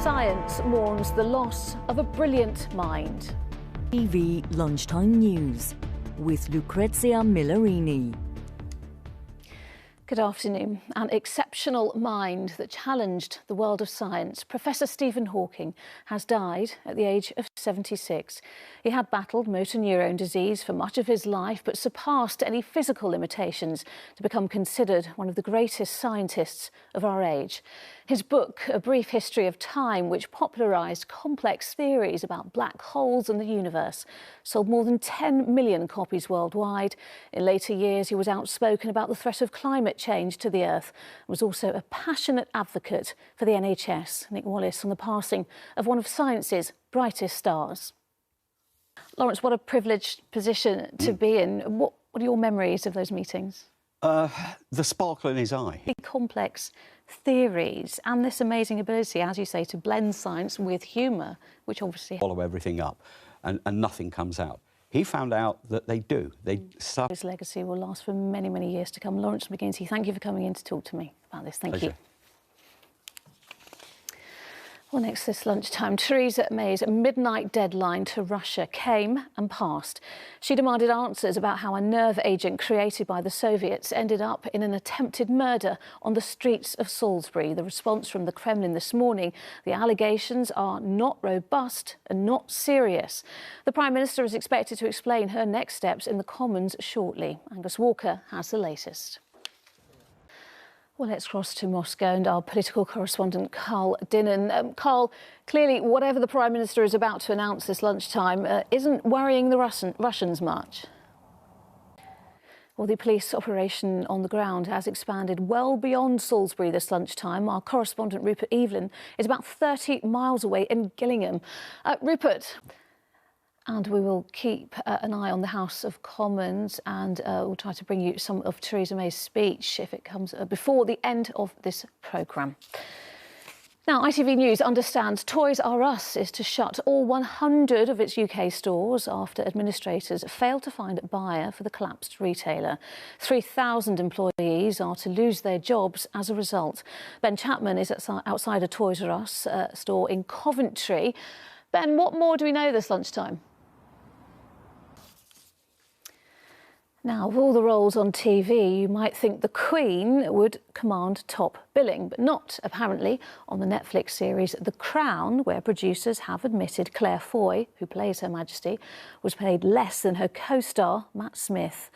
Science mourns the loss of a brilliant mind. ITV Lunchtime News with Lucrezia Millarini. Good afternoon. An exceptional mind that challenged the world of science, Professor Stephen Hawking, has died at the age of 76. He had battled motor neurone disease for much of his life, but surpassed any physical limitations to become considered one of the greatest scientists of our age. His book, A Brief History of Time, which popularised complex theories about black holes and the universe, sold more than 10 million copies worldwide. In later years, he was outspoken about the threat of climate change to the Earth and was also a passionate advocate for the NHS. Nick Wallace on the passing of one of science's brightest stars. Lawrence, what a privileged position to be in. What are your memories of those meetings? The sparkle in his eye. Complex theories and this amazing ability, as you say, to blend science with humour, which obviously follow everything up and nothing comes out. He found out that they do. His legacy will last for many, many years to come. Lawrence McGinty, thank you for coming in to talk to me about this. Thank you. Well, next this lunchtime, Theresa May's midnight deadline to Russia came and passed. She demanded answers about how a nerve agent created by the Soviets ended up in an attempted murder on the streets of Salisbury. The response from the Kremlin this morning: the allegations are not robust and not serious. The Prime Minister is expected to explain her next steps in the Commons shortly. Angus Walker has the latest. Well, let's cross to Moscow and our political correspondent, Carl Dinnan. Carl, clearly, whatever the Prime Minister is about to announce this lunchtime isn't worrying the Russians much. Well, the police operation on the ground has expanded well beyond Salisbury this lunchtime. Our correspondent, Rupert Evelyn, is about 30 miles away in Gillingham. Rupert. And we will keep an eye on the House of Commons and we'll try to bring you some of Theresa May's speech if it comes before the end of this programme. Now, ITV News understands Toys R Us is to shut all 100 of its UK stores after administrators failed to find a buyer for the collapsed retailer. 3,000 employees are to lose their jobs as a result. Ben Chapman is outside a Toys R Us store in Coventry. Ben, what more do we know this lunchtime? Now, of all the roles on TV, you might think the Queen would command top billing, but not, apparently, on the Netflix series The Crown, where producers have admitted Claire Foy, who plays Her Majesty, was paid less than her co-star, Matt Smith.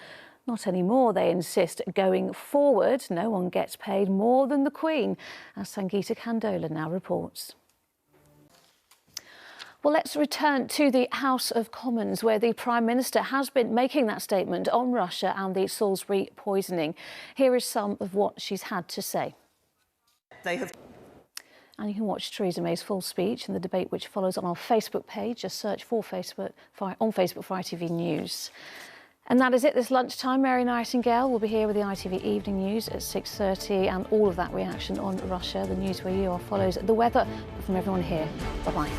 Not anymore, they insist. Going forward, no one gets paid more than the Queen, as Sangeeta Kandola now reports. Well, let's return to the House of Commons, where the Prime Minister has been making that statement on Russia and the Salisbury poisoning. Here is some of what she's had to say. And you can watch Theresa May's full speech and the debate which follows on our Facebook page. Just search on Facebook for ITV News. And that is it this lunchtime. Mary Nightingale will be here with the ITV Evening News at 6:30 and all of that reaction on Russia. The news where you are follows the weather. But from everyone here, bye-bye.